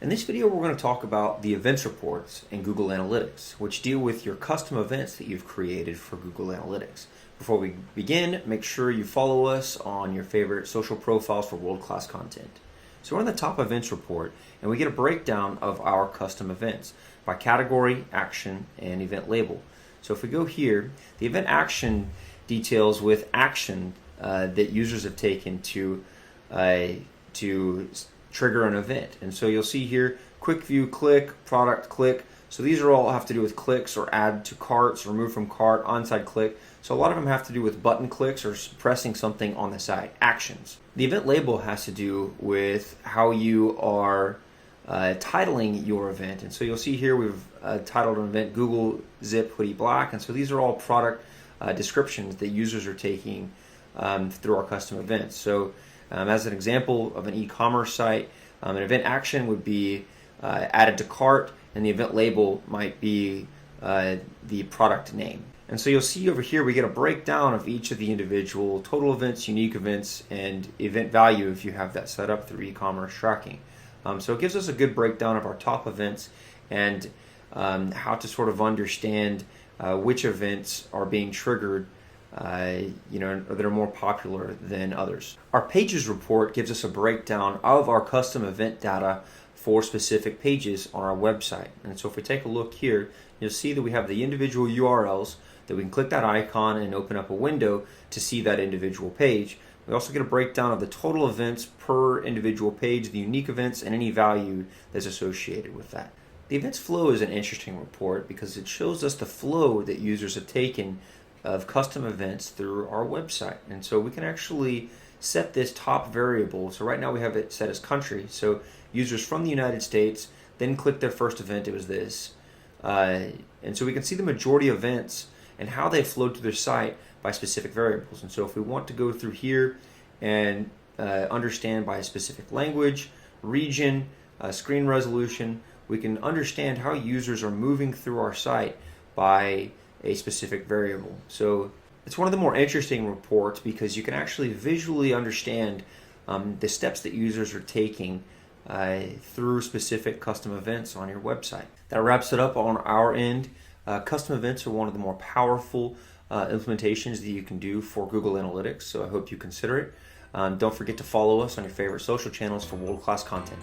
In this video, we're going to talk about the events reports in Google Analytics, which deal with your custom events that you've created for Google Analytics. Before we begin, make sure you follow us on your favorite social profiles for world-class content. So we're in the top events report, and we get a breakdown of our custom events by category, action, and event label. So if we go here, the event action details with action that users have taken to trigger an event. And so you'll see here, quick view click, product click. So these are all have to do with clicks or add to carts, remove from cart, onside click. So a lot of them have to do with button clicks or pressing something on the site, actions. The event label has to do with how you are titling your event. And so you'll see here we've titled an event Google Zip Hoodie Black. And so these are all product descriptions that users are taking through our custom events. So as an example of an e-commerce site, an event action would be added to cart, and the event label might be the product name. And so you'll see over here we get a breakdown of each of the individual total events, unique events, and event value if you have that set up through e-commerce tracking. So it gives us a good breakdown of our top events and how to sort of understand which events are being triggered that are more popular than others. Our pages report gives us a breakdown of our custom event data for specific pages on our website. And so if we take a look here, you'll see that we have the individual URLs that we can click that icon and open up a window to see that individual page. We also get a breakdown of the total events per individual page, the unique events, and any value that's associated with that. The events flow is an interesting report because it shows us the flow that users have taken of custom events through our website. And so we can actually set this top variable. So right now we have it set as country. So users from the United States then click their first event, it was this. And so we can see the majority of events and how they flowed to their site by specific variables. And so if we want to go through here and understand by a specific language, region, screen resolution, we can understand how users are moving through our site by a specific variable. So it's one of the more interesting reports because you can actually visually understand the steps that users are taking through specific custom events on your website. That wraps it up on our end. Custom events are one of the more powerful implementations that you can do for Google Analytics, so I hope you consider it. Don't forget to follow us on your favorite social channels for world-class content.